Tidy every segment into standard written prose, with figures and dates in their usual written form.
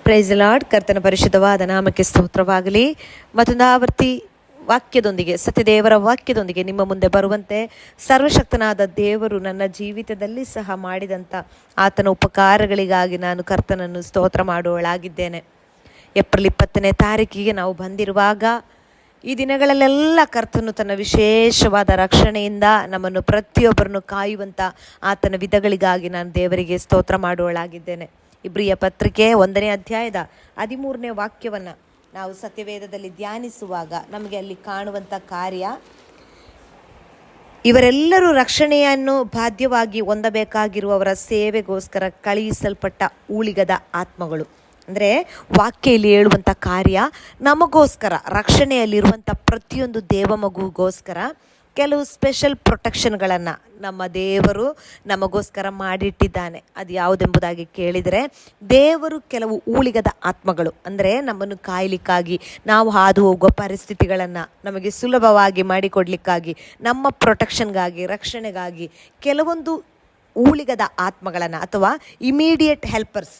Price lord. ಕರ್ತನ ಪರಿಶುದ್ಧವಾದ ನಾಮಕ್ಕೆ ಸ್ತೋತ್ರವಾಗಲಿ. ಮತ್ತೊಂದು ಆವರ್ತಿ ವಾಕ್ಯದೊಂದಿಗೆ, ಸತ್ಯದೇವರ ವಾಕ್ಯದೊಂದಿಗೆ ನಿಮ್ಮ ಮುಂದೆ ಬರುವಂತೆ ಸರ್ವಶಕ್ತನಾದ ದೇವರು ನನ್ನ ಜೀವಿತದಲ್ಲಿ ಸಹ ಮಾಡಿದಂಥ ಆತನ ಉಪಕಾರಗಳಿಗಾಗಿ ನಾನು ಕರ್ತನನ್ನು ಸ್ತೋತ್ರ ಮಾಡುವಳಾಗಿದ್ದೇನೆ. ಏಪ್ರಿಲ್ 20ನೇ ತಾರೀಕಿಗೆ ನಾವು ಬಂದಿರುವಾಗ ಈ ದಿನಗಳಲ್ಲೆಲ್ಲ ಕರ್ತನು ತನ್ನ ವಿಶೇಷವಾದ ರಕ್ಷಣೆಯಿಂದ ನಮ್ಮನ್ನು ಪ್ರತಿಯೊಬ್ಬರನ್ನು ಕಾಯುವಂಥ ಆತನ ವಿಧಗಳಿಗಾಗಿ ನಾನು ದೇವರಿಗೆ ಸ್ತೋತ್ರ ಮಾಡುವಳಾಗಿದ್ದೇನೆ. ಇಬ್ರಿಯ ಪತ್ರಿಕೆ 1ನೇ ಅಧ್ಯಾಯದ 13ನೇ ವಾಕ್ಯವನ್ನು ನಾವು ಸತ್ಯವೇದದಲ್ಲಿ ಧ್ಯಾನಿಸುವಾಗ ನಮಗೆ ಅಲ್ಲಿ ಕಾಣುವಂಥ ಕಾರ್ಯ, ಇವರೆಲ್ಲರೂ ರಕ್ಷಣೆಯನ್ನು ಬಾಧ್ಯವಾಗಿ ಹೊಂದಬೇಕಾಗಿರುವವರ ಸೇವೆಗೋಸ್ಕರ ಕಳುಹಿಸಲ್ಪಟ್ಟ ಊಳಿಗದ ಆತ್ಮಗಳು. ಅಂದರೆ ವಾಕ್ಯ ಇಲ್ಲಿ ಹೇಳುವಂಥ ಕಾರ್ಯ, ನಮಗೋಸ್ಕರ ರಕ್ಷಣೆಯಲ್ಲಿರುವಂಥ ಪ್ರತಿಯೊಂದು ದೇವ ಮಗುಗೋಸ್ಕರ ಕೆಲವು ಸ್ಪೆಷಲ್ ಪ್ರೊಟೆಕ್ಷನ್ಗಳನ್ನು ನಮ್ಮ ದೇವರು ನಮಗೋಸ್ಕರ ಮಾಡಿಟ್ಟಿದ್ದಾನೆ. ಅದು ಯಾವುದೆಂಬುದಾಗಿ ಕೇಳಿದರೆ, ದೇವರು ಕೆಲವು ಊಳಿಗದ ಆತ್ಮಗಳು, ಅಂದರೆ ನಮ್ಮನ್ನು ಕಾಯಲಿಕ್ಕಾಗಿ, ನಾವು ಹಾದು ಹೋಗುವ ಪರಿಸ್ಥಿತಿಗಳನ್ನು ನಮಗೆ ಸುಲಭವಾಗಿ ಮಾಡಿಕೊಡ್ಲಿಕ್ಕಾಗಿ, ನಮ್ಮ ಪ್ರೊಟೆಕ್ಷನ್ಗಾಗಿ, ರಕ್ಷಣೆಗಾಗಿ ಕೆಲವೊಂದು ಊಳಿಗದ ಆತ್ಮಗಳನ್ನು ಅಥವಾ ಇಮಿಡಿಯೇಟ್ ಹೆಲ್ಪರ್ಸ್,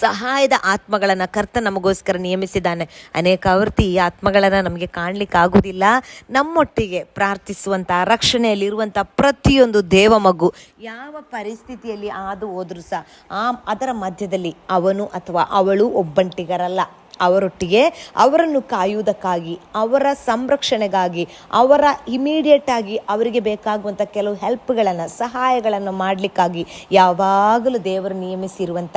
ಸಹಾಯದ ಆತ್ಮಗಳನ್ನು ಕರ್ತ ನಮಗೋಸ್ಕರ ನಿಯಮಿಸಿದ್ದಾನೆ. ಅನೇಕ ಆವರ್ತಿ ಈ ಆತ್ಮಗಳನ್ನು ನಮಗೆ ಕಾಣಲಿಕ್ಕಾಗುವುದಿಲ್ಲ. ನಮ್ಮೊಟ್ಟಿಗೆ ಪ್ರಾರ್ಥಿಸುವಂಥ, ರಕ್ಷಣೆಯಲ್ಲಿರುವಂಥ ಪ್ರತಿಯೊಂದು ದೇವ ಮಗು ಯಾವ ಪರಿಸ್ಥಿತಿಯಲ್ಲಿ ಹಾದು ಹೋದರೂ ಸಹ ಅದರ ಮಧ್ಯದಲ್ಲಿ ಅವನು ಅಥವಾ ಅವಳು ಒಬ್ಬಂಟಿಗರಲ್ಲ. ಅವರೊಟ್ಟಿಗೆ ಅವರನ್ನು ಕಾಯುವುದಕ್ಕಾಗಿ, ಅವರ ಸಂರಕ್ಷಣೆಗಾಗಿ, ಅವರ ಇಮಿಡಿಯೇಟ್ ಆಗಿ ಅವರಿಗೆ ಬೇಕಾಗುವಂಥ ಕೆಲವು ಹೆಲ್ಪ್ಗಳನ್ನು, ಸಹಾಯಗಳನ್ನು ಮಾಡಲಿಕ್ಕಾಗಿ ಯಾವಾಗಲೂ ದೇವರು ನಿಯಮಿಸಿರುವಂಥ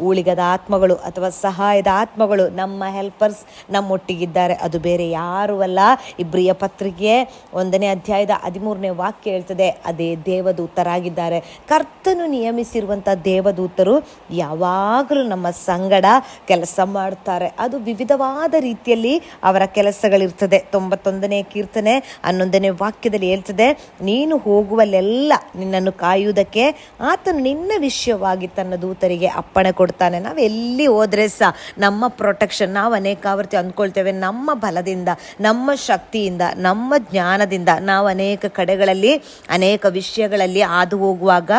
ಊಳಿಗದ ಆತ್ಮಗಳು ಅಥವಾ ಸಹಾಯದ ಆತ್ಮಗಳು, ನಮ್ಮ ಹೆಲ್ಪರ್ಸ್ ನಮ್ಮೊಟ್ಟಿಗಿದ್ದಾರೆ. ಅದು ಬೇರೆ ಯಾರೂ ಅಲ್ಲ. ಇಬ್ರಿಯ ಪತ್ರಿಕೆ 1ನೇ ಅಧ್ಯಾಯದ 13ನೇ ವಾಕ್ಯ ಹೇಳ್ತದೆ, ಅದೇ ದೇವದೂತರಾಗಿದ್ದಾರೆ. ಕರ್ತನು ನಿಯಮಿಸಿರುವಂಥ ದೇವದೂತರು ಯಾವಾಗಲೂ ನಮ್ಮ ಸಂಗಡ ಕೆಲಸ ಮಾಡ್ತಾರೆ. ಅದು ವಿವಿಧವಾದ ರೀತಿಯಲ್ಲಿ ಅವರ ಕೆಲಸಗಳಿರ್ತದೆ. 91ನೇ ಕೀರ್ತನೆ 11ನೇ ವಾಕ್ಯದಲ್ಲಿ ಹೇಳ್ತದೆ, ನೀನು ಹೋಗುವಲ್ಲೆಲ್ಲ ನಿನ್ನನ್ನು ಕಾಯುವುದಕ್ಕೆ ಆತನು ನಿನ್ನ ವಿಷಯವಾಗಿ ತನ್ನ ದೂತರಿಗೆ ಅಪ್ಪಣೆ ಕೊಡ್ತಾನೆ. ನಾವು ಎಲ್ಲಿ ಹೋದರೆ ಸಹ ನಮ್ಮ ಪ್ರೊಟೆಕ್ಷನ್, ನಾವು ಅನೇಕ ಆವರ್ತಿ ಅಂದ್ಕೊಳ್ತೇವೆ ನಮ್ಮ ಬಲದಿಂದ, ನಮ್ಮ ಶಕ್ತಿಯಿಂದ, ನಮ್ಮ ಜ್ಞಾನದಿಂದ ನಾವು ಅನೇಕ ಕಡೆಗಳಲ್ಲಿ, ಅನೇಕ ವಿಷಯಗಳಲ್ಲಿ ಹಾದು ಹೋಗುವಾಗ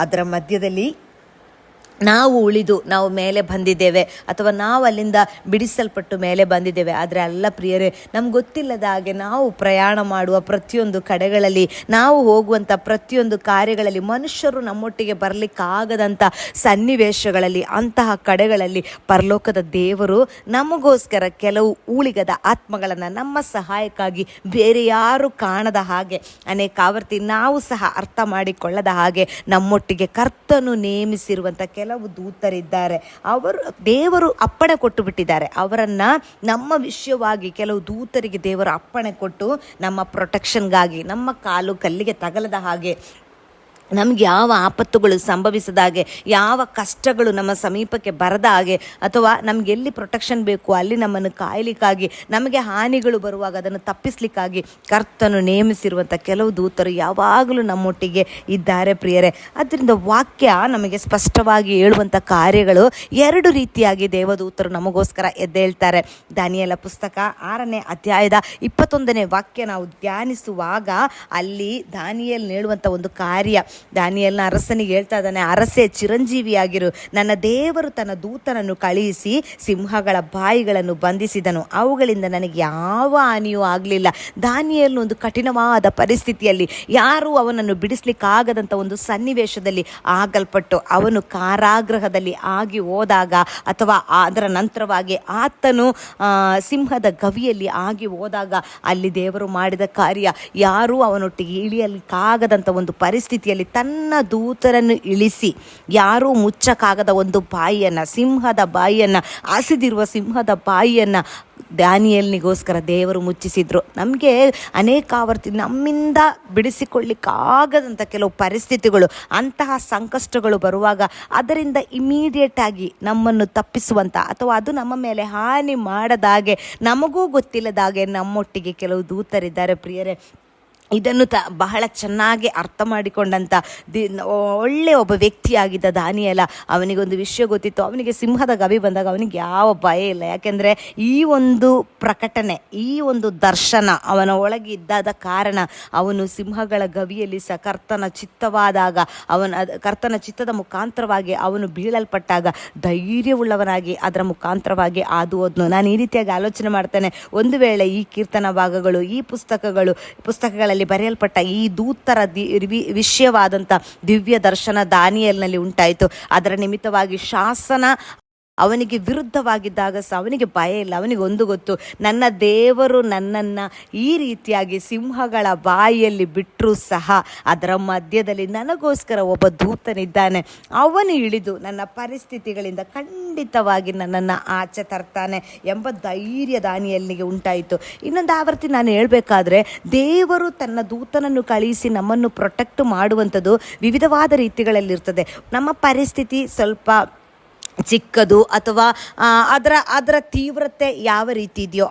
ಅದರ ಮಧ್ಯದಲ್ಲಿ ನಾವು ಉಳಿದು ನಾವು ಮೇಲೆ ಬಂದಿದ್ದೇವೆ ಅಥವಾ ನಾವು ಅಲ್ಲಿಂದ ಬಿಡಿಸಲ್ಪಟ್ಟು ಮೇಲೆ ಬಂದಿದ್ದೇವೆ. ಆದರೆ ಅಲ್ಲ ಪ್ರಿಯರೇ, ನಮ್ಗೆ ಗೊತ್ತಿಲ್ಲದ ಹಾಗೆ ನಾವು ಪ್ರಯಾಣ ಮಾಡುವ ಪ್ರತಿಯೊಂದು ಕಡೆಗಳಲ್ಲಿ, ನಾವು ಹೋಗುವಂಥ ಪ್ರತಿಯೊಂದು ಕಾರ್ಯಗಳಲ್ಲಿ, ಮನುಷ್ಯರು ನಮ್ಮೊಟ್ಟಿಗೆ ಬರಲಿಕ್ಕಾಗದಂಥ ಸನ್ನಿವೇಶಗಳಲ್ಲಿ, ಅಂತಹ ಕಡೆಗಳಲ್ಲಿ ಪರಲೋಕದ ದೇವರು ನಮಗೋಸ್ಕರ ಕೆಲವು ಊಳಿಗದ ಆತ್ಮಗಳನ್ನು ನಮ್ಮ ಸಹಾಯಕ್ಕಾಗಿ ಬೇರೆ ಯಾರು ಕಾಣದ ಹಾಗೆ, ಅನೇಕ ಆವರ್ತಿ ನಾವು ಸಹ ಅರ್ಥ ಮಾಡಿಕೊಳ್ಳದ ಹಾಗೆ ನಮ್ಮೊಟ್ಟಿಗೆ ಕರ್ತನು ನೇಮಿಸಿರುವಂಥ ಕೆಲವು ದೂತರಿದ್ದಾರೆ. ದೇವರು ಅಪ್ಪಣೆ ಕೊಟ್ಟು ಬಿಟ್ಟಿದ್ದಾರೆ. ಅವರನ್ನು ನಮ್ಮ ವಿಷಯವಾಗಿ ಕೆಲವು ದೂತರಿಗೆ ದೇವರು ಅಪ್ಪಣೆ ಕೊಟ್ಟು ನಮ್ಮ ಪ್ರೊಟೆಕ್ಷನ್ಗಾಗಿ, ನಮ್ಮ ಕಾಲು ಕಲ್ಲಿಗೆ ತಗಲದ ಹಾಗೆ, ನಮಗೆ ಯಾವ ಆಪತ್ತುಗಳು ಸಂಭವಿಸದ ಹಾಗೆ, ಯಾವ ಕಷ್ಟಗಳು ನಮ್ಮ ಸಮೀಪಕ್ಕೆ ಬರದ ಹಾಗೆ, ಅಥವಾ ನಮ್ಗೆ ಎಲ್ಲಿ ಪ್ರೊಟೆಕ್ಷನ್ ಬೇಕು ಅಲ್ಲಿ ನಮ್ಮನ್ನು ಕಾಯಲಿಕ್ಕಾಗಿ, ನಮಗೆ ಹಾನಿಗಳು ಬರುವಾಗ ಅದನ್ನು ತಪ್ಪಿಸ್ಲಿಕ್ಕಾಗಿ ಕರ್ತನು ನೇಮಿಸಿರುವಂಥ ಕೆಲವು ದೂತರು ಯಾವಾಗಲೂ ನಮ್ಮೊಟ್ಟಿಗೆ ಇದ್ದಾರೆ ಪ್ರಿಯರೇ. ಅದರಿಂದ ವಾಕ್ಯ ನಮಗೆ ಸ್ಪಷ್ಟವಾಗಿ ಹೇಳುವಂಥ ಕಾರ್ಯಗಳು 2 ರೀತಿಯಾಗಿ ದೇವದೂತರು ನಮಗೋಸ್ಕರ ಎದ್ದೇಳ್ತಾರೆ. ದಾನಿಯೇಲ ಪುಸ್ತಕ 6ನೇ ಅಧ್ಯಾಯದ 21ನೇ ವಾಕ್ಯ ನಾವು ಧ್ಯಾನಿಸುವಾಗ ಅಲ್ಲಿ ದಾನಿಯೇಲ್ ಹೇಳುವಂಥ ಒಂದು ಕಾರ್ಯ, ದಾನಿಯೇಲನ ಅರಸನಿಗೆ ಹೇಳ್ತಾ ಇದ್ದಾನೆ, ಅರಸೇ ಚಿರಂಜೀವಿಯಾಗಿರು, ನನ್ನ ದೇವರು ತನ್ನ ದೂತನನ್ನು ಕಳುಹಿಸಿ ಸಿಂಹಗಳ ಬಾಯಿಗಳನ್ನು ಬಂಧಿಸಿದನು, ಅವುಗಳಿಂದ ನನಗೆ ಯಾವ ಹಾನಿಯೂ ಆಗಲಿಲ್ಲ. ದಾನಿಯೇಲನ ಒಂದು ಕಠಿಣವಾದ ಪರಿಸ್ಥಿತಿಯಲ್ಲಿ, ಯಾರೂ ಅವನನ್ನು ಬಿಡಿಸ್ಲಿಕ್ಕಾಗದಂಥ ಒಂದು ಸನ್ನಿವೇಶದಲ್ಲಿ ಆಗಲ್ಪಟ್ಟು ಅವನು ಕಾರಾಗೃಹದಲ್ಲಿ ಆಗಿ ಹೋದಾಗ, ಅಥವಾ ಅದರ ನಂತರವಾಗಿ ಆತನು ಸಿಂಹದ ಗವಿಯಲ್ಲಿ ಆಗಿ ಹೋದಾಗ ಅಲ್ಲಿ ದೇವರು ಮಾಡಿದ ಕಾರ್ಯ, ಯಾರೂ ಅವನೊಟ್ಟಿಗೆ ಇಳಿಯಲಿಕ್ಕಾಗದಂಥ ಒಂದು ಪರಿಸ್ಥಿತಿಯಲ್ಲಿ ತನ್ನ ದೂತರನ್ನು ಇಳಿಸಿ, ಯಾರೂ ಮುಚ್ಚಕ್ಕಾಗದ ಒಂದು ಬಾಯಿಯನ್ನು, ಸಿಂಹದ ಬಾಯಿಯನ್ನು, ಹಸಿದಿರುವ ಸಿಂಹದ ಬಾಯಿಯನ್ನು ದಾನಿಯೇಲನಿಗೋಸ್ಕರ ದೇವರು ಮುಚ್ಚಿಸಿದ್ರು. ನಮಗೆ ಅನೇಕ ಆವರ್ತಿ ನಮ್ಮಿಂದ ಬಿಡಿಸಿಕೊಳ್ಳಿಕ್ಕಾಗದಂಥ ಕೆಲವು ಪರಿಸ್ಥಿತಿಗಳು, ಅಂತಹ ಸಂಕಷ್ಟಗಳು ಬರುವಾಗ ಅದರಿಂದ ಇಮಿಡಿಯೇಟ್ ಆಗಿ ನಮ್ಮನ್ನು ತಪ್ಪಿಸುವಂಥ, ಅಥವಾ ಅದು ನಮ್ಮ ಮೇಲೆ ಹಾನಿ ಮಾಡದಾಗೆ, ನಮಗೂ ಗೊತ್ತಿಲ್ಲದಾಗೆ ನಮ್ಮೊಟ್ಟಿಗೆ ಕೆಲವು ದೂತರಿದ್ದಾರೆ ಪ್ರಿಯರೇ. ಇದನ್ನು ಬಹಳ ಚೆನ್ನಾಗಿ ಅರ್ಥ ಮಾಡಿಕೊಂಡಂಥ ಒಳ್ಳೆಯ ಒಬ್ಬ ವ್ಯಕ್ತಿಯಾಗಿದ್ದ ದಾನಿಯೇಲ. ಅವನಿಗೊಂದು ವಿಷಯ ಗೊತ್ತಿತ್ತು. ಅವನಿಗೆ ಸಿಂಹದ ಗವಿ ಬಂದಾಗ ಅವನಿಗೆ ಯಾವ ಭಯ ಇಲ್ಲ. ಯಾಕೆಂದರೆ ಈ ಒಂದು ಪ್ರಕಟಣೆ, ಈ ಒಂದು ದರ್ಶನ ಅವನ ಒಳಗೆ ಇದ್ದಾದ ಕಾರಣ ಅವನು ಸಿಂಹಗಳ ಗವಿಯಲ್ಲಿ ಕರ್ತನ ಚಿತ್ತವಾದಾಗ ಕರ್ತನ ಚಿತ್ತದ ಮುಖಾಂತರವಾಗಿ ಅವನು ಬೀಳಲ್ಪಟ್ಟಾಗ ಧೈರ್ಯವುಳ್ಳವನಾಗಿ ಅದರ ಮುಖಾಂತರವಾಗಿ ಹಾದು ಹೋದ್ನು. ನಾನು ಈ ರೀತಿಯಾಗಿ ಆಲೋಚನೆ ಮಾಡ್ತೇನೆ, ಒಂದು ವೇಳೆ ಈ ಕೀರ್ತನ ಭಾಗಗಳು, ಈ ಪುಸ್ತಕಗಳಲ್ಲಿ ಬರೆಯಲ್ಪಟ್ಟ ಈ ದೂತರ ವಿಷಯವಾದಂಥ ದಿವ್ಯ ದರ್ಶನ ದಾನಿಯೇಲನಲ್ಲಿ ಉಂಟಾಯಿತು. ಅದರ ನಿಮಿತ್ತವಾಗಿ ಶಾಸನ ಅವನಿಗೆ ವಿರುದ್ಧವಾಗಿದ್ದಾಗ ಸಹ ಅವನಿಗೆ ಭಯ ಇಲ್ಲ. ಅವನಿಗೆ ಒಂದು ಗೊತ್ತು, ನನ್ನ ದೇವರು ನನ್ನನ್ನು ಈ ರೀತಿಯಾಗಿ ಸಿಂಹಗಳ ಬಾಯಿಯಲ್ಲಿ ಬಿಟ್ಟರೂ ಸಹ ಅದರ ಮಧ್ಯದಲ್ಲಿ ನನಗೋಸ್ಕರ ಒಬ್ಬ ದೂತನಿದ್ದಾನೆ. ಅವನು ಇಳಿದು ನನ್ನ ಪರಿಸ್ಥಿತಿಗಳಿಂದ ಖಂಡಿತವಾಗಿ ನನ್ನನ್ನು ಆಚೆ ತರ್ತಾನೆ ಎಂಬ ಧೈರ್ಯ ದಾನಿಯೇಲನಿಗೆ ಉಂಟಾಯಿತು. ಇನ್ನೊಂದು ಆವರ್ತಿ ನಾನು ಹೇಳಬೇಕಾದ್ರೆ, ದೇವರು ತನ್ನ ದೂತನನ್ನು ಕಳುಹಿಸಿ ನಮ್ಮನ್ನು ಪ್ರೊಟೆಕ್ಟ್ ಮಾಡುವಂಥದ್ದು ವಿವಿಧವಾದ ರೀತಿಗಳಲ್ಲಿರ್ತದೆ. ನಮ್ಮ ಪರಿಸ್ಥಿತಿ ಸ್ವಲ್ಪ ಚಿಕ್ಕದು ಅಥವಾ ಅದರ ತೀವ್ರತೆ ಯಾವ ರೀತಿ ಇದೆಯೋ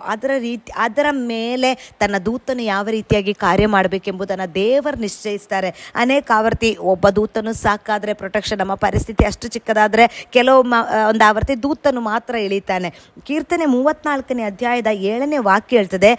ಅದರ ಮೇಲೆ ತನ್ನ ದೂತನು ಯಾವ ರೀತಿಯಾಗಿ ಕಾರ್ಯ ಮಾಡಬೇಕೆಂಬುದನ್ನು ದೇವರು ನಿಶ್ಚಯಿಸ್ತಾರೆ. ಅನೇಕ ಆವರ್ತಿ ಒಬ್ಬ ದೂತನು ಸಾಕಾದರೆ ಪ್ರೊಟೆಕ್ಷನ್, ನಮ್ಮ ಪರಿಸ್ಥಿತಿ ಅಷ್ಟು ಚಿಕ್ಕದಾದರೆ ಒಂದು ಆವರ್ತಿ ದೂತನು ಮಾತ್ರ ಇಳಿತಾನೆ. ಕೀರ್ತನೆ 34ನೇ ಅಧ್ಯಾಯದ 7ನೇ ವಾಕ್ಯ ಹೇಳ್ತದೆ,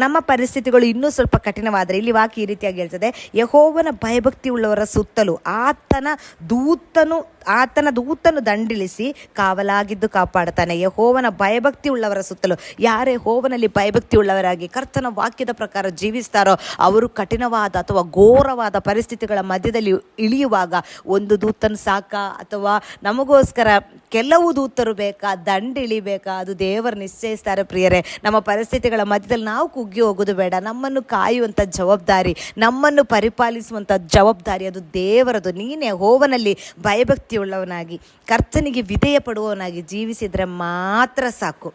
ನಮ್ಮ ಪರಿಸ್ಥಿತಿಗಳು ಇನ್ನೂ ಸ್ವಲ್ಪ ಕಠಿಣವಾದರೆ, ಇಲ್ಲಿ ವಾಕ್ಯ ಈ ರೀತಿಯಾಗಿ ಹೇಳ್ತದೆ, ಯೆಹೋವನ ಭಯಭಕ್ತಿ ಉಳ್ಳವರ ಸುತ್ತಲೂ ಆತನ ದೂತನು ದಂಡಿಳಿಸಿ ಕಾವಲಾಗಿದ್ದು ಕಾಪಾಡುತ್ತಾನೆ. ಯೆಹೋವನ ಭಯಭಕ್ತಿ ಉಳ್ಳವರ ಸುತ್ತಲೂ, ಯಾರೇ ಯೆಹೋವನಲ್ಲಿ ಭಯಭಕ್ತಿ ಉಳ್ಳವರಾಗಿ ಕರ್ತನ ವಾಕ್ಯದ ಪ್ರಕಾರ ಜೀವಿಸ್ತಾರೋ ಅವರು ಕಠಿಣವಾದ ಅಥವಾ ಘೋರವಾದ ಪರಿಸ್ಥಿತಿಗಳ ಮಧ್ಯದಲ್ಲಿ ಇಳಿಯುವಾಗ ಒಂದು ದೂತನು ಸಾಕಾ ಅಥವಾ ನಮಗೋಸ್ಕರ ಕೆಲವು ದೂತರು ಬೇಕಾ, ದಂಡಿಳಿಬೇಕಾ, ಅದು ದೇವರು ನಿಶ್ಚಯಿಸ್ತಾರೆ. ಪ್ರಿಯರೇ, ನಮ್ಮ ಪರಿಸ್ಥಿತಿಗಳ ಮಧ್ಯದಲ್ಲಿ ನಾವು ಕುಗ್ಗಿ ಹೋಗೋದು ಬೇಡ. ನಮ್ಮನ್ನು ಕಾಯುವಂಥ ಜವಾಬ್ದಾರಿ, ನಮ್ಮನ್ನು ಪರಿಪಾಲಿಸುವಂಥ ಜವಾಬ್ದಾರಿ ಅದು ದೇವರದು. ನೀನೇ ಯೆಹೋವನಲ್ಲಿ ಭಯಭಕ್ತಿ ಉಳ್ಳವನಾಗಿ ಕರ್ತನಿಗೆ ವಿಧೇಯ ಪಡುವವನಾಗಿ ಜೀವಿಸಿದರೆ ಮಾತ್ರ ಸಾಕು.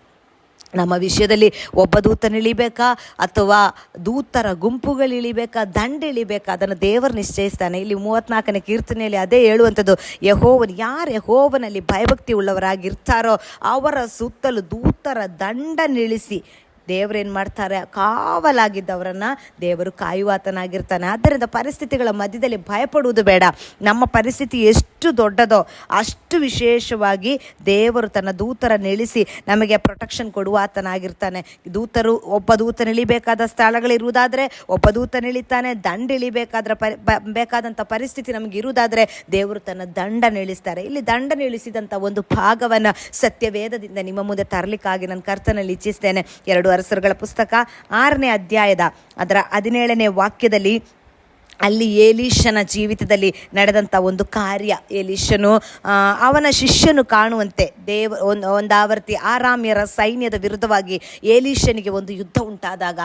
ನಮ್ಮ ವಿಷಯದಲ್ಲಿ ಒಬ್ಬ ದೂತನಿಳಿಬೇಕಾ ಅಥವಾ ದೂತರ ಗುಂಪುಗಳಿಳಿಬೇಕಾ, ದಂಡಿಳಿಬೇಕಾ, ಅದನ್ನು ದೇವರು ನಿಶ್ಚಯಿಸ್ತಾನೆ. ಇಲ್ಲಿ 34ನೇ ಕೀರ್ತನೆಯಲ್ಲಿ ಅದೇ ಹೇಳುವಂಥದ್ದು, ಯಾರು ಯೆಹೋವನಲ್ಲಿ ಭಯಭಕ್ತಿ ಉಳ್ಳವರಾಗಿರ್ತಾರೋ ಅವರ ಸುತ್ತಲೂ ದೂತರ ದಂಡನಿಳಿಸಿ ದೇವರೇನು ಮಾಡ್ತಾರೆ, ಕಾವಲಾಗಿದ್ದವರನ್ನು ದೇವರು ಕಾಯುವಾತನಾಗಿರ್ತಾನೆ. ಆದ್ದರಿಂದ ಪರಿಸ್ಥಿತಿಗಳ ಮಧ್ಯದಲ್ಲಿ ಭಯಪಡುವುದು ಬೇಡ. ನಮ್ಮ ಪರಿಸ್ಥಿತಿ ಎಷ್ಟು ದೊಡ್ಡದೋ ಅಷ್ಟು ವಿಶೇಷವಾಗಿ ದೇವರು ತನ್ನ ದೂತರ ನಿಲ್ಲಿಸಿ ನಮಗೆ ಪ್ರೊಟೆಕ್ಷನ್ ಕೊಡುವಾತನಾಗಿರ್ತಾನೆ. ಒಬ್ಬ ದೂತನಿಳಿಬೇಕಾದ ಸ್ಥಳಗಳಿರುವುದಾದರೆ ಒಬ್ಬ ದೂತನಿಳಿತಾನೆ, ಬೇಕಾದಂಥ ಪರಿಸ್ಥಿತಿ ನಮಗೆ ಇರುವುದಾದರೆ ದೇವರು ತನ್ನ ದಂಡ ನಿಲ್ಲಿಸ್ತಾರೆ. ಇಲ್ಲಿ ದಂಡ ನಿಲ್ಲಿಸಿದಂಥ ಒಂದು ಭಾಗವನ್ನು ಸತ್ಯವೇದದಿಂದ ನಿಮ್ಮ ಮುಂದೆ ತರಲಿಕ್ಕಾಗಿ ನಾನು ಕರ್ತನಲ್ಲಿ ಇಚ್ಛಿಸ್ತೇನೆ. 2 ಅರಸರುಗಳ ಪುಸ್ತಕ 6ನೇ ಅಧ್ಯಾಯದ ಅದರ 17ನೇ ವಾಕ್ಯದಲ್ಲಿ ಅಲ್ಲಿ ಎಲೀಷನ ಜೀವಿತದಲ್ಲಿ ನಡೆದಂಥ ಒಂದು ಕಾರ್ಯ, ಎಲೀಷನು ಅವನ ಶಿಷ್ಯನು ಕಾಣುವಂತೆ ಒಂದಾವರ್ತಿ ಆರಾಮ್ಯರ ಸೈನ್ಯದ ವಿರುದ್ಧವಾಗಿ ಎಲೀಷನಿಗೆ ಒಂದು ಯುದ್ಧ ಉಂಟಾದಾಗ,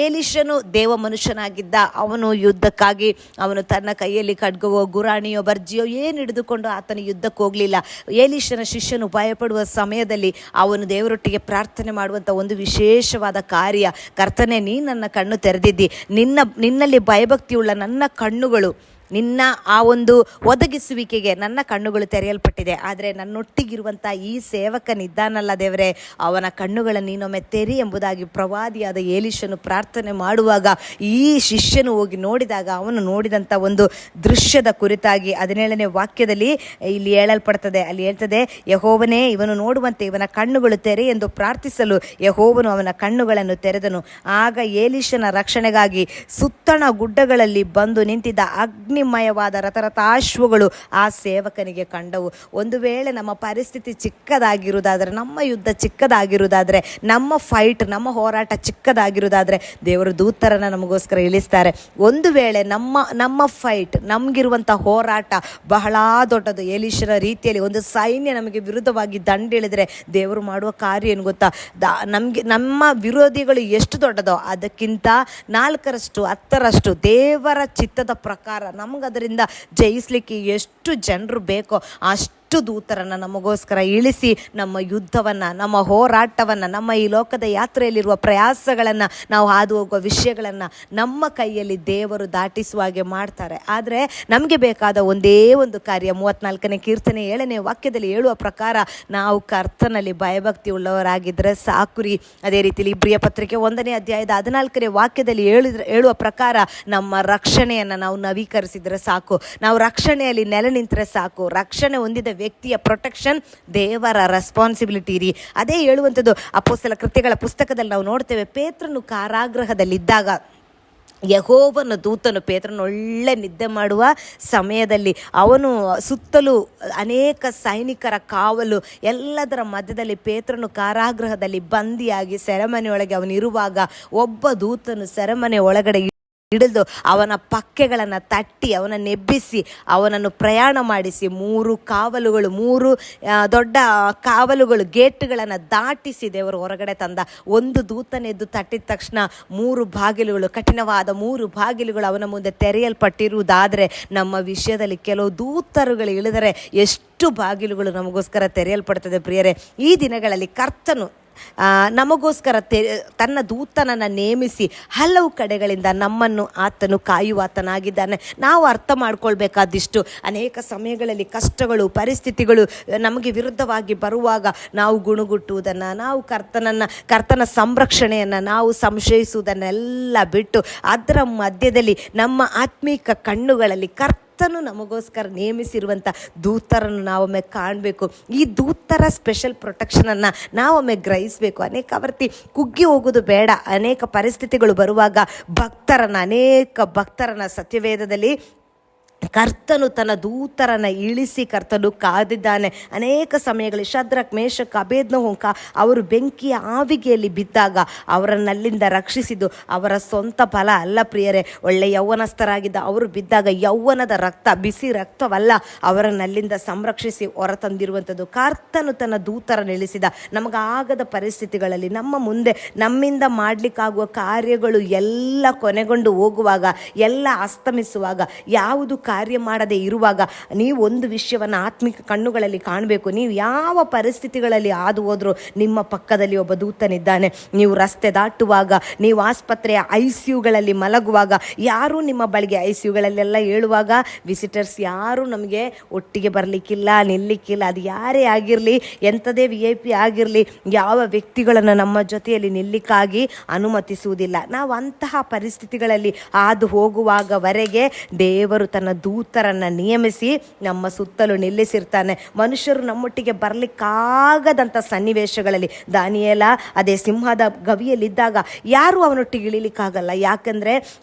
ಎಲೀಷನು ದೇವ ಮನುಷ್ಯನಾಗಿದ್ದ. ಅವನು ಯುದ್ಧಕ್ಕಾಗಿ ಅವನು ತನ್ನ ಕೈಯಲ್ಲಿ ಖಡ್ಗವೋ ಗುರಾಣಿಯೋ ಬರ್ಜಿಯೋ ಏನು ಹಿಡಿದುಕೊಂಡು ಆತನ ಯುದ್ಧಕ್ಕೆ ಹೋಗಲಿಲ್ಲ. ಎಲೀಷನ ಶಿಷ್ಯನು ಭಯಪಡುವ ಸಮಯದಲ್ಲಿ ಅವನು ದೇವರೊಟ್ಟಿಗೆ ಪ್ರಾರ್ಥನೆ ಮಾಡುವಂಥ ಒಂದು ವಿಶೇಷವಾದ ಕಾರ್ಯ, ಕರ್ತನೆ ನೀ ನನ್ನ ಕಣ್ಣು ತೆರೆದಿದ್ದಿ, ನಿನ್ನಲ್ಲಿ ಭಯಭಕ್ತಿಯುಳ್ಳ ನನ್ನ ಕಣ್ಣುಗಳು ನಿನ್ನ ಆ ಒಂದು ಒದಗಿಸುವಿಕೆಗೆ ನನ್ನ ಕಣ್ಣುಗಳು ತೆರೆಯಲ್ಪಟ್ಟಿದೆ. ಆದರೆ ನನ್ನೊಟ್ಟಿಗಿರುವಂಥ ಈ ಸೇವಕನಿದ್ದಾನಲ್ಲ ದೇವರೇ, ಅವನ ಕಣ್ಣುಗಳನ್ನು ನೀನೊಮ್ಮೆ ತೆರಿ ಎಂಬುದಾಗಿ ಪ್ರವಾದಿಯಾದ ಎಲೀಷನು ಪ್ರಾರ್ಥನೆ ಮಾಡುವಾಗ ಈ ಶಿಷ್ಯನು ಹೋಗಿ ನೋಡಿದಾಗ ಅವನು ನೋಡಿದಂಥ ಒಂದು ದೃಶ್ಯದ ಕುರಿತಾಗಿ 17ನೇ ವಾಕ್ಯದಲ್ಲಿ ಇಲ್ಲಿ ಹೇಳಲ್ಪಡ್ತದೆ. ಅಲ್ಲಿ ಹೇಳ್ತದೆ, ಯೆಹೋವನೇ ಇವನು ನೋಡುವಂತೆ ಇವನ ಕಣ್ಣುಗಳು ತೆರೆ ಎಂದು ಪ್ರಾರ್ಥಿಸಲು ಯೆಹೋವನು ಅವನ ಕಣ್ಣುಗಳನ್ನು ತೆರೆದನು. ಆಗ ಎಲೀಷನ ರಕ್ಷಣೆಗಾಗಿ ಸುತ್ತಣ ಗುಡ್ಡಗಳಲ್ಲಿ ಬಂದು ನಿಂತಿದ್ದ ಅಗ್ನಿಮಯವಾದ ರಥರಥಾಶ್ವಗಳು ಆ ಸೇವಕನಿಗೆ ಕಂಡವು. ಒಂದು ವೇಳೆ ನಮ್ಮ ಪರಿಸ್ಥಿತಿ ಚಿಕ್ಕದಾಗಿರುವುದಾದರೆ, ನಮ್ಮ ಯುದ್ಧ ಚಿಕ್ಕದಾಗಿರುವುದಾದರೆ, ನಮ್ಮ ಫೈಟ್, ನಮ್ಮ ಹೋರಾಟ ಚಿಕ್ಕದಾಗಿರುವುದಾದರೆ ದೇವರು ದೂತರನ್ನು ನಮಗೋಸ್ಕರ ಇಳಿಸ್ತಾರೆ. ಒಂದು ವೇಳೆ ನಮ್ಮ ಫೈಟ್, ನಮಗಿರುವಂಥ ಹೋರಾಟ ಬಹಳ ದೊಡ್ಡದು, ಎಲೀಷನ ರೀತಿಯಲ್ಲಿ ಒಂದು ಸೈನ್ಯ ನಮಗೆ ವಿರುದ್ಧವಾಗಿ ದಂಡಿಳಿದರೆ ದೇವರು ಮಾಡುವ ಕಾರ್ಯ ಏನು ಗೊತ್ತಾ, ನಮ್ಮ ವಿರೋಧಿಗಳು ಎಷ್ಟು ದೊಡ್ಡದೋ ಅದಕ್ಕಿಂತ 4ರಷ್ಟು 10ರಷ್ಟು ದೇವರ ಚಿತ್ತದ ಪ್ರಕಾರ ನಮಗದರಿಂದ ಜಯಿಸಲಿಕ್ಕೆ ಎಷ್ಟು ಜನರು ಬೇಕೋ ಅಷ್ಟು ದೂತರನ್ನು ನಮಗೋಸ್ಕರ ಇಳಿಸಿ ನಮ್ಮ ಯುದ್ಧವನ್ನು, ನಮ್ಮ ಹೋರಾಟವನ್ನು, ನಮ್ಮ ಈ ಲೋಕದ ಯಾತ್ರೆಯಲ್ಲಿರುವ ಪ್ರಯಾಸಗಳನ್ನು, ನಾವು ಹಾದು ಹೋಗುವ ವಿಷಯಗಳನ್ನು ನಮ್ಮ ಕೈಯಲ್ಲಿ ದೇವರು ದಾಟಿಸುವ ಹಾಗೆ ಮಾಡ್ತಾರೆ. ಆದರೆ ನಮಗೆ ಬೇಕಾದ ಒಂದೇ ಒಂದು ಕಾರ್ಯ, 34ನೇ ಕೀರ್ತನೆ 7ನೇ ವಾಕ್ಯದಲ್ಲಿ ಹೇಳುವ ಪ್ರಕಾರ ನಾವು ಕರ್ತನಲ್ಲಿ ಭಯಭಕ್ತಿ ಉಳ್ಳವರಾಗಿದ್ದರೆ ಸಾಕುರಿ. ಅದೇ ರೀತಿಯಲ್ಲಿ ಇಬ್ರಿಯ ಪತ್ರಿಕೆ 1ನೇ ಅಧ್ಯಾಯದ 14ನೇ ವಾಕ್ಯದಲ್ಲಿ ಹೇಳುವ ಪ್ರಕಾರ ನಮ್ಮ ರಕ್ಷಣೆಯನ್ನು ನಾವು ನವೀಕರಿಸಿದರೆ ಸಾಕು, ನಾವು ರಕ್ಷಣೆಯಲ್ಲಿ ನೆಲೆ ನಿಂತರೆ ಸಾಕು. ರಕ್ಷಣೆ ಹೊಂದಿದ ವ್ಯಕ್ತಿಯ ಪ್ರೊಟೆಕ್ಷನ್ ದೇವರ ರೆಸ್ಪಾನ್ಸಿಬಿಲಿಟಿ ರೀ. ಅದೇ ಹೇಳುವಂಥದ್ದು ಅಪೊಸ್ತಲ ಕೃತ್ಯಗಳ ಪುಸ್ತಕದಲ್ಲಿ ನಾವು ನೋಡ್ತೇವೆ. ಪೇತ್ರನು ಕಾರಾಗೃಹದಲ್ಲಿದ್ದಾಗ ಯೆಹೋವನ ದೂತನು ಪೇತ್ರನ ಒಳ್ಳೆ ನಿದ್ದೆ ಮಾಡುವ ಸಮಯದಲ್ಲಿ ಅವನು ಸುತ್ತಲೂ ಅನೇಕ ಸೈನಿಕರ ಕಾವಲು, ಎಲ್ಲದರ ಮಧ್ಯದಲ್ಲಿ ಪೇತ್ರನು ಕಾರಾಗೃಹದಲ್ಲಿ ಬಂದಿಯಾಗಿ ಸೆರೆಮನೆಯೊಳಗೆ ಅವನಿರುವಾಗ ಒಬ್ಬ ದೂತನು ಸೆರೆಮನೆ ಒಳಗಡೆ ಹಿಡಿದು ಅವನ ಪಕ್ಕೆಗಳನ್ನು ತಟ್ಟಿ ಅವನನ್ನು ಎಬ್ಬಿಸಿ ಅವನನ್ನು ಪ್ರಯಾಣ ಮಾಡಿಸಿ 3 ಕಾವಲುಗಳು, 3 ದೊಡ್ಡ ಕಾವಲುಗಳು, ಗೇಟ್ಗಳನ್ನು ದಾಟಿಸಿ ದೇವರು ಹೊರಗಡೆ ತಂದ. ಒಂದು ದೂತನೆದ್ದು ತಟ್ಟಿದ ತಕ್ಷಣ 3 ಬಾಗಿಲುಗಳು, ಕಠಿಣವಾದ 3 ಬಾಗಿಲುಗಳು ಅವನ ಮುಂದೆ ತೆರೆಯಲ್ಪಟ್ಟಿರುವುದಾದರೆ, ನಮ್ಮ ವಿಷಯದಲ್ಲಿ ಕೆಲವು ದೂತರುಗಳು ಇಳಿದರೆ ಎಷ್ಟು ಬಾಗಿಲುಗಳು ನಮಗೋಸ್ಕರ ತೆರೆಯಲ್ಪಡ್ತದೆ ಪ್ರಿಯರೇ. ಈ ದಿನಗಳಲ್ಲಿ ಕರ್ತನು ನಮಗೋಸ್ಕರ ತನ್ನ ದೂತನನ್ನು ನೇಮಿಸಿ ಹಲವು ಕಡೆಗಳಿಂದ ನಮ್ಮನ್ನು ಆತನು ಕಾಯುವಾತನಾಗಿದ್ದಾನೆ. ನಾವು ಅರ್ಥ ಮಾಡ್ಕೊಳ್ಬೇಕಾದಿಷ್ಟು, ಅನೇಕ ಸಮಯಗಳಲ್ಲಿ ಕಷ್ಟಗಳು, ಪರಿಸ್ಥಿತಿಗಳು ನಮಗೆ ವಿರುದ್ಧವಾಗಿ ಬರುವಾಗ ನಾವು ಗುಣಗುಟ್ಟುವುದನ್ನು, ನಾವು ಕರ್ತನ ಸಂರಕ್ಷಣೆಯನ್ನು ನಾವು ಸಂಶಯಿಸುವುದನ್ನೆಲ್ಲ ಬಿಟ್ಟು ಅದರ ಮಧ್ಯದಲ್ಲಿ ನಮ್ಮ ಆತ್ಮೀಕ ಕಣ್ಣುಗಳಲ್ಲಿ ಕರ್ತನು ನಮಗೋಸ್ಕರ ನೇಮಿಸಿರುವಂಥ ದೂತರನ್ನು ನಾವೊಮ್ಮೆ ಕಾಣಬೇಕು. ಈ ದೂತರ ಸ್ಪೆಷಲ್ ಪ್ರೊಟೆಕ್ಷನನ್ನು ನಾವೊಮ್ಮೆ ಗ್ರಹಿಸಬೇಕು. ಅನೇಕ ವರ್ತಿ ಕುಗ್ಗಿ ಹೋಗೋದು ಬೇಡ. ಅನೇಕ ಪರಿಸ್ಥಿತಿಗಳು ಬರುವಾಗ ಅನೇಕ ಭಕ್ತರನ್ನ ಸತ್ಯವೇದದಲ್ಲಿ ಕರ್ತನು ತನ್ನ ದೂತರನ್ನು ಇಳಿಸಿ ಕರ್ತನು ಕಾದಿದ್ದಾನೆ. ಅನೇಕ ಸಮಯಗಳಲ್ಲಿ ಶದ್ರಕ್, ಮೇಷಕ್, ಅಬೇದ್ನೋಗ ಅವರು ಬೆಂಕಿಯ ಆವಿಗೆಯಲ್ಲಿ ಬಿದ್ದಾಗ ಅವರನ್ನಲ್ಲಿಂದ ರಕ್ಷಿಸಿದ್ದು ಅವರ ಸ್ವಂತ ಫಲ ಅಲ್ಲ ಪ್ರಿಯರೇ. ಒಳ್ಳೆ ಯೌವನಸ್ಥರಾಗಿದ್ದ ಅವರು ಬಿದ್ದಾಗ ಯೌವನದ ರಕ್ತ, ಬಿಸಿ ರಕ್ತವಲ್ಲ, ಅವರನ್ನಲ್ಲಿಂದ ಸಂರಕ್ಷಿಸಿ ಹೊರತಂದಿರುವಂಥದ್ದು. ಕರ್ತನು ತನ್ನ ದೂತರನ್ನು ಇಳಿಸಿದ. ನಮಗಾಗದ ಪರಿಸ್ಥಿತಿಗಳಲ್ಲಿ ನಮ್ಮ ಮುಂದೆ ನಮ್ಮಿಂದ ಮಾಡಲಿಕ್ಕಾಗುವ ಕಾರ್ಯಗಳು ಎಲ್ಲ ಕೊನೆಗೊಂಡು ಹೋಗುವಾಗ, ಎಲ್ಲ ಅಸ್ತಮಿಸುವಾಗ, ಯಾವುದು ಕಾರ್ಯ ಮಾಡದೆ ಇರುವಾಗ ನೀವು ಒಂದು ವಿಷಯವನ್ನು ಆತ್ಮಿಕ ಕಣ್ಣುಗಳಲ್ಲಿ ಕಾಣಬೇಕು. ನೀವು ಯಾವ ಪರಿಸ್ಥಿತಿಗಳಲ್ಲಿ ಹಾದು ಹೋದರೂ ನಿಮ್ಮ ಪಕ್ಕದಲ್ಲಿ ಒಬ್ಬ ದೂತನಿದ್ದಾನೆ. ನೀವು ರಸ್ತೆ ದಾಟುವಾಗ, ನೀವು ಆಸ್ಪತ್ರೆಯ ICUಗಳಲ್ಲಿ ಮಲಗುವಾಗ, ಯಾರೂ ನಿಮ್ಮ ಬಳಿಗೆ ICUಗಳಲ್ಲೆಲ್ಲ ಹೇಳುವಾಗ ವಿಸಿಟರ್ಸ್ ಯಾರೂ ನಮಗೆ ಒಟ್ಟಿಗೆ ಬರಲಿಕ್ಕಿಲ್ಲ, ನಿಲ್ಲಕ್ಕಿಲ್ಲ. ಅದು ಯಾರೇ ಆಗಿರಲಿ, ಎಂಥದೇ VIP ಆಗಿರಲಿ, ಯಾವ ವ್ಯಕ್ತಿಗಳನ್ನು ನಮ್ಮ ಜೊತೆಯಲ್ಲಿ ನಿಲ್ಲಿಕ್ಕಾಗಿ ಅನುಮತಿಸುವುದಿಲ್ಲ. ನಾವು ಅಂತಹ ಪರಿಸ್ಥಿತಿಗಳಲ್ಲಿ ಹಾದು ಹೋಗುವಾಗವರೆಗೆ ದೇವರು ತನ್ನ ದೂತರನ್ನು ನಿಯಮಿಸಿ ನಮ್ಮ ಸುತ್ತಲೂ ನಿಲ್ಲಿಸಿರ್ತಾನೆ. ಮನುಷ್ಯರು ನಮ್ಮೊಟ್ಟಿಗೆ ಬರಲಿಕ್ಕಾಗದಂಥ ಸನ್ನಿವೇಶಗಳಲ್ಲಿ ದಾನಿಯೇಲ ಅದೇ ಸಿಂಹದ ಗವಿಯಲ್ಲಿದ್ದಾಗ ಯಾರೂ ಅವನೊಟ್ಟಿಗೆ ಇಳಿಲಿಕ್ಕಾಗಲ್ಲ. ಯಾಕಂದರೆ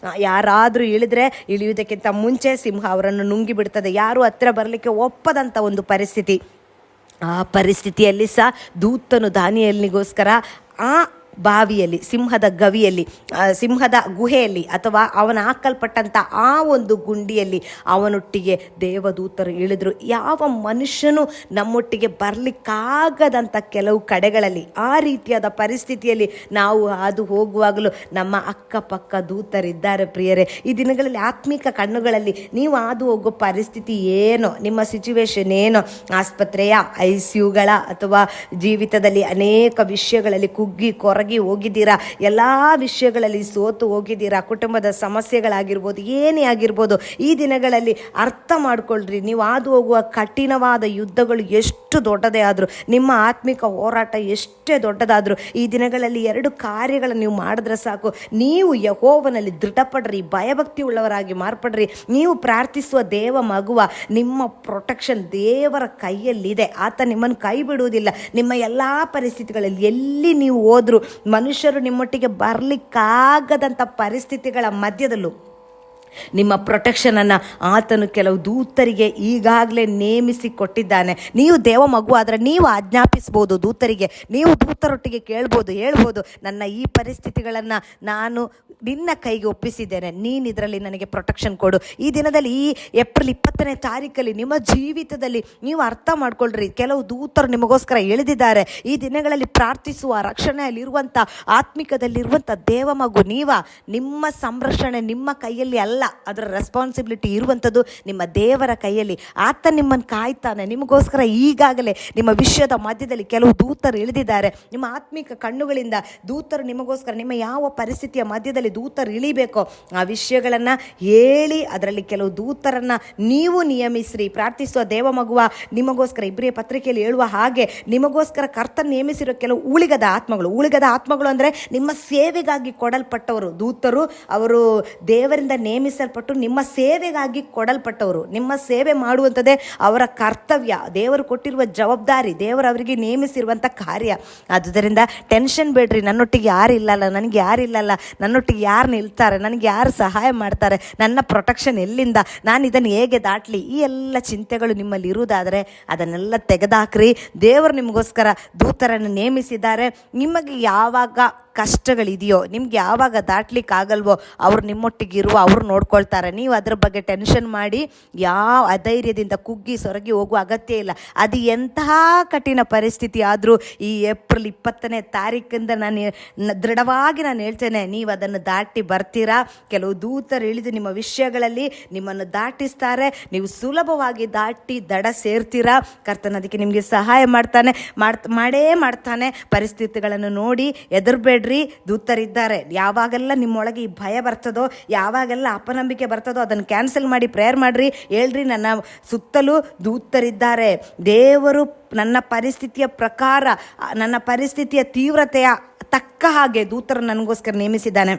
ಯಾರಾದರೂ ಇಳಿದ್ರೆ ಇಳಿಯುವುದಕ್ಕಿಂತ ಮುಂಚೆ ಸಿಂಹ ಅವರನ್ನು ನುಂಗಿ ಬಿಡ್ತದೆ. ಯಾರೂ ಹತ್ತಿರ ಬರಲಿಕ್ಕೆ ಒಪ್ಪದಂಥ ಒಂದು ಪರಿಸ್ಥಿತಿ. ಆ ಪರಿಸ್ಥಿತಿಯಲ್ಲಿ ಸಹ ದೂತನು ದಾನಿಯೇಲನಿಗೋಸ್ಕರ ಆ ಬಾವಿಯಲ್ಲಿ, ಸಿಂಹದ ಗವಿಯಲ್ಲಿ, ಸಿಂಹದ ಗುಹೆಯಲ್ಲಿ ಅಥವಾ ಅವನ ಹಾಕಲ್ಪಟ್ಟಂಥ ಆ ಒಂದು ಗುಂಡಿಯಲ್ಲಿ ಅವನೊಟ್ಟಿಗೆ ದೇವದೂತರು ಇಳಿದ್ರು. ಯಾವ ಮನುಷ್ಯನು ನಮ್ಮೊಟ್ಟಿಗೆ ಬರಲಿಕ್ಕಾಗದಂಥ ಕೆಲವು ಕಡೆಗಳಲ್ಲಿ, ಆ ರೀತಿಯಾದ ಪರಿಸ್ಥಿತಿಯಲ್ಲಿ ನಾವು ಹಾದು ಹೋಗುವಾಗಲೂ ನಮ್ಮ ಅಕ್ಕಪಕ್ಕ ದೂತರಿದ್ದಾರೆ ಪ್ರಿಯರೇ. ಈ ದಿನಗಳಲ್ಲಿ ಆತ್ಮಿಕ ಕಣ್ಣುಗಳಲ್ಲಿ ನೀವು ಹಾದು ಹೋಗೋ ಪರಿಸ್ಥಿತಿ ಏನೋ, ನಿಮ್ಮ ಸಿಚುವೇಶನ್ ಏನೋ, ಆಸ್ಪತ್ರೆಯ ICUಗಳ ಅಥವಾ ಜೀವಿತದಲ್ಲಿ ಅನೇಕ ವಿಷಯಗಳಲ್ಲಿ ಕುಗ್ಗಿ ಕೊರಗಿ ಹೋಗಿದ್ದೀರಾ, ಎಲ್ಲ ವಿಷಯಗಳಲ್ಲಿ ಸೋತು ಹೋಗಿದ್ದೀರಾ, ಕುಟುಂಬದ ಸಮಸ್ಯೆಗಳಾಗಿರ್ಬೋದು, ಏನೇ ಆಗಿರ್ಬೋದು. ಈ ದಿನಗಳಲ್ಲಿ ಅರ್ಥ ಮಾಡ್ಕೊಳ್ರಿ, ನೀವು ಹಾದು ಹೋಗುವ ಕಠಿಣವಾದ ಯುದ್ಧಗಳು ಎಷ್ಟು ದೊಡ್ಡದೇ ಆದರೂ, ನಿಮ್ಮ ಆತ್ಮಿಕ ಹೋರಾಟ ಎಷ್ಟೇ ದೊಡ್ಡದಾದರೂ, ಈ ದಿನಗಳಲ್ಲಿ 2 ಕಾರ್ಯಗಳನ್ನು ನೀವು ಮಾಡಿದ್ರೆ ಸಾಕು. ನೀವು ಯೆಹೋವನಲ್ಲಿ ದೃಢಪಡ್ರಿ, ಭಯಭಕ್ತಿ ಉಳ್ಳವರಾಗಿ ಮಾರ್ಪಡ್ರಿ. ನೀವು ಪ್ರಾರ್ಥಿಸುವ ದೇವ ಮಗುವ, ನಿಮ್ಮ ಪ್ರೊಟೆಕ್ಷನ್ ದೇವರ ಕೈಯಲ್ಲಿದೆ. ಆತ ನಿಮ್ಮನ್ನು ಕೈ ಬಿಡುವುದಿಲ್ಲ. ನಿಮ್ಮ ಎಲ್ಲ ಪರಿಸ್ಥಿತಿಗಳಲ್ಲಿ ಎಲ್ಲಿ ನೀವು ಹೋದರೂ, ಮನುಷ್ಯರು ನಿಮ್ಮೊಟ್ಟಿಗೆ ಬರಲಿಕ್ಕಾಗದಂಥ ಪರಿಸ್ಥಿತಿಗಳ ಮಧ್ಯದಲ್ಲೂ ನಿಮ್ಮ ಪ್ರೊಟೆಕ್ಷನನ್ನು ಆತನು ಕೆಲವು ದೂತರಿಗೆ ಈಗಾಗಲೇ ನೇಮಿಸಿ ಕೊಟ್ಟಿದ್ದಾನೆ. ನೀವು ದೇವ ಮಗು ಆದರೆ ನೀವು ಆಜ್ಞಾಪಿಸ್ಬೋದು ದೂತರಿಗೆ, ನೀವು ದೂತರೊಟ್ಟಿಗೆ ಹೇಳ್ಬೋದು, ನನ್ನ ಈ ಪರಿಸ್ಥಿತಿಗಳನ್ನು ನಾನು ನಿನ್ನ ಕೈಗೆ ಒಪ್ಪಿಸಿದ್ದೇನೆ, ನೀನು ಇದರಲ್ಲಿ ನನಗೆ ಪ್ರೊಟೆಕ್ಷನ್ ಕೊಡು. ಈ ದಿನದಲ್ಲಿ, ಈ ಏಪ್ರಿಲ್ 20ನೇ ತಾರೀಕಲ್ಲಿ ನಿಮ್ಮ ಜೀವಿತದಲ್ಲಿ ನೀವು ಅರ್ಥ ಮಾಡ್ಕೊಳ್ರಿ, ಕೆಲವು ದೂತರು ನಿಮಗೋಸ್ಕರ ಎಳೆದಿದ್ದಾರೆ. ಈ ದಿನಗಳಲ್ಲಿ ಪ್ರಾರ್ಥಿಸುವ, ರಕ್ಷಣೆಯಲ್ಲಿರುವಂಥ, ಆತ್ಮಿಕದಲ್ಲಿರುವಂಥ ದೇವ ಮಗು ನಿಮ್ಮ ಸಂರಕ್ಷಣೆ ನಿಮ್ಮ ಕೈಯಲ್ಲಿ ಅಲ್ಲ. ಅಲ್ಲ, ಅದರ ರೆಸ್ಪಾನ್ಸಿಬಿಲಿಟಿ ಇರುವಂಥದ್ದು ನಿಮ್ಮ ದೇವರ ಕೈಯಲ್ಲಿ. ಆತ ನಿಮ್ಮನ್ನು ಕಾಯ್ತಾನೆ. ನಿಮಗೋಸ್ಕರ ಈಗಾಗಲೇ ನಿಮ್ಮ ವಿಷಯದ ಮಧ್ಯದಲ್ಲಿ ಕೆಲವು ದೂತರು ಇಳಿದಿದ್ದಾರೆ. ನಿಮ್ಮ ಆತ್ಮಿಕ ಕಣ್ಣುಗಳಿಂದ ದೂತರು ನಿಮಗೋಸ್ಕರ, ನಿಮ್ಮ ಯಾವ ಪರಿಸ್ಥಿತಿಯ ಮಧ್ಯದಲ್ಲಿ ದೂತರು ಇಳಿಬೇಕೋ ಆ ವಿಷಯಗಳನ್ನು ಹೇಳಿ ಅದರಲ್ಲಿ ಕೆಲವು ದೂತರನ್ನು ನೀವು ನಿಯಮಿಸ್ರಿ. ಪ್ರಾರ್ಥಿಸುವ ದೇವ ಮಗುವ ನಿಮಗೋಸ್ಕರ ಇಬ್ರಿಯ ಪತ್ರಿಕೆಯಲ್ಲಿ ಹೇಳುವ ಹಾಗೆ ನಿಮಗೋಸ್ಕರ ಕರ್ತನ ನೇಮಿಸಿರೋ ಕೆಲವು ಉಳಿಗದ ಆತ್ಮಗಳು ಅಂದರೆ ನಿಮ್ಮ ಸೇವೆಗಾಗಿ ಕೊಡಲ್ಪಟ್ಟವರು. ದೂತರು ಅವರು ದೇವರಿಂದ ನೇಮಿಸಲ್ಪಟ್ಟು ನಿಮ್ಮ ಸೇವೆಗಾಗಿ ಕೊಡಲ್ಪಟ್ಟವರು. ನಿಮ್ಮ ಸೇವೆ ಮಾಡುವಂಥದ್ದೇ ಅವರ ಕರ್ತವ್ಯ, ದೇವರು ಕೊಟ್ಟಿರುವ ಜವಾಬ್ದಾರಿ, ದೇವರು ಅವರಿಗೆ ನೇಮಿಸಿರುವಂಥ ಕಾರ್ಯ. ಆದುದರಿಂದ ಟೆನ್ಷನ್ ಬೇಡ್ರಿ. ನನ್ನೊಟ್ಟಿಗೆ ಯಾರು ಇಲ್ಲಲ್ಲ, ನನಗೆ ಯಾರು ಇಲ್ಲಲ್ಲ, ನನ್ನೊಟ್ಟಿಗೆ ಯಾರು ನಿಲ್ತಾರೆ, ನನಗೆ ಯಾರು ಸಹಾಯ ಮಾಡ್ತಾರೆ, ನನ್ನ ಪ್ರೊಟೆಕ್ಷನ್ ಎಲ್ಲಿಂದ, ನಾನು ಇದನ್ನು ಹೇಗೆ ದಾಟಲಿ, ಈ ಎಲ್ಲ ಚಿಂತೆಗಳು ನಿಮ್ಮಲ್ಲಿ ಇರುವುದಾದರೆ ಅದನ್ನೆಲ್ಲ ತೆಗೆದಾಕ್ರಿ. ದೇವರು ನಿಮಗೋಸ್ಕರ ದೂತರನ್ನು ನೇಮಿಸಿದ್ದಾರೆ. ನಿಮಗೆ ಯಾವಾಗ ಕಷ್ಟಗಳಿದೆಯೋ, ನಿಮ್ಗೆ ಯಾವಾಗ ದಾಟ್ಲಿಕ್ಕಾಗಲ್ವೋ ಅವ್ರು ನಿಮ್ಮೊಟ್ಟಿಗೆ ಅವ್ರು ನೋಡ್ಕೊಳ್ತಾರೆ. ನೀವು ಅದ್ರ ಬಗ್ಗೆ ಟೆನ್ಷನ್ ಮಾಡಿ ಯಾವ ಅಧೈರ್ಯದಿಂದ ಕುಗ್ಗಿ ಸೊರಗಿ ಹೋಗುವ ಅಗತ್ಯ ಇಲ್ಲ. ಅದು ಎಂತಹ ಕಠಿಣ ಪರಿಸ್ಥಿತಿ ಆದರೂ ಈ ಏಪ್ರಿಲ್ 20ನೇ ತಾರೀಕಿಂದ ದೃಢವಾಗಿ ನಾನು ಹೇಳ್ತೇನೆ, ನೀವು ಅದನ್ನು ದಾಟಿ ಬರ್ತೀರಾ. ಕೆಲವು ದೂತರು ಇಳಿದು ನಿಮ್ಮ ವಿಷಯಗಳಲ್ಲಿ ನಿಮ್ಮನ್ನು ದಾಟಿಸ್ತಾರೆ. ನೀವು ಸುಲಭವಾಗಿ ದಾಟಿ ದಡ ಸೇರ್ತೀರಾ. ಕರ್ತನ ಅದಕ್ಕೆ ನಿಮಗೆ ಸಹಾಯ ಮಾಡೇ ಮಾಡ್ತಾನೆ. ಪರಿಸ್ಥಿತಿಗಳನ್ನು ನೋಡಿ ಹೆದರಬೇಡ್ರಿ. ದೂತರಿದ್ದಾರೆ. ಯಾವಾಗೆಲ್ಲ ನಿಮ್ಮೊಳಗೆ ಈ ಭಯ ಬರ್ತದೋ, ಯಾವಾಗೆಲ್ಲ ಅಪನಂಬಿಕೆ ಬರ್ತದೋ ಅದನ್ನು ಕ್ಯಾನ್ಸಲ್ ಮಾಡಿ ಪ್ರೇಯರ್ ಮಾಡಿರಿ. ಹೇಳ್ರಿ, ನನ್ನ ಸುತ್ತಲೂ ದೂತರಿದ್ದಾರೆ. ದೇವರು ನನ್ನ ಪರಿಸ್ಥಿತಿಯ ಪ್ರಕಾರ, ನನ್ನ ಪರಿಸ್ಥಿತಿಯ ತೀವ್ರತೆಯ ತಕ್ಕ ಹಾಗೆ ದೂತರು ನನಗೋಸ್ಕರ ನೇಮಿಸಿದ್ದಾನೆ.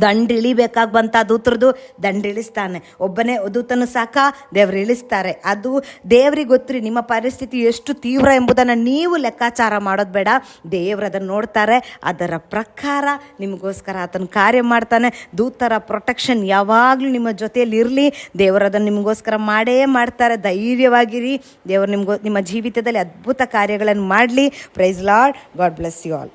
ದಂಡಿಳಿಬೇಕಾಗಿ ಬಂತ ದೂತರದು ದಂಡಿಳಿಸ್ತಾನೆ. ಒಬ್ಬನೇ ದೂತನು ಸಾಕ, ದೇವರು ಇಳಿಸ್ತಾರೆ. ಅದು ದೇವ್ರಿಗೆ ಗೊತ್ತ್ರಿ ನಿಮ್ಮ ಪರಿಸ್ಥಿತಿ ಎಷ್ಟು ತೀವ್ರ ಎಂಬುದನ್ನು ನೀವು ಲೆಕ್ಕಾಚಾರ ಮಾಡೋದು ಬೇಡ. ದೇವರು ಅದನ್ನು ನೋಡ್ತಾರೆ. ಅದರ ಪ್ರಕಾರ ನಿಮಗೋಸ್ಕರ ಆತನ ಕಾರ್ಯ ಮಾಡ್ತಾನೆ. ದೂತರ ಪ್ರೊಟೆಕ್ಷನ್ ಯಾವಾಗಲೂ ನಿಮ್ಮ ಜೊತೆಯಲ್ಲಿ ಇರಲಿ. ದೇವರು ಅದನ್ನು ನಿಮಗೋಸ್ಕರ ಮಾಡೇ ಮಾಡ್ತಾರೆ. ಧೈರ್ಯವಾಗಿರಿ. ದೇವರು ನಿಮ್ಮ ಜೀವಿತದಲ್ಲಿ ಅದ್ಭುತ ಕಾರ್ಯಗಳನ್ನು ಮಾಡಲಿ. Praise lord. God bless you all.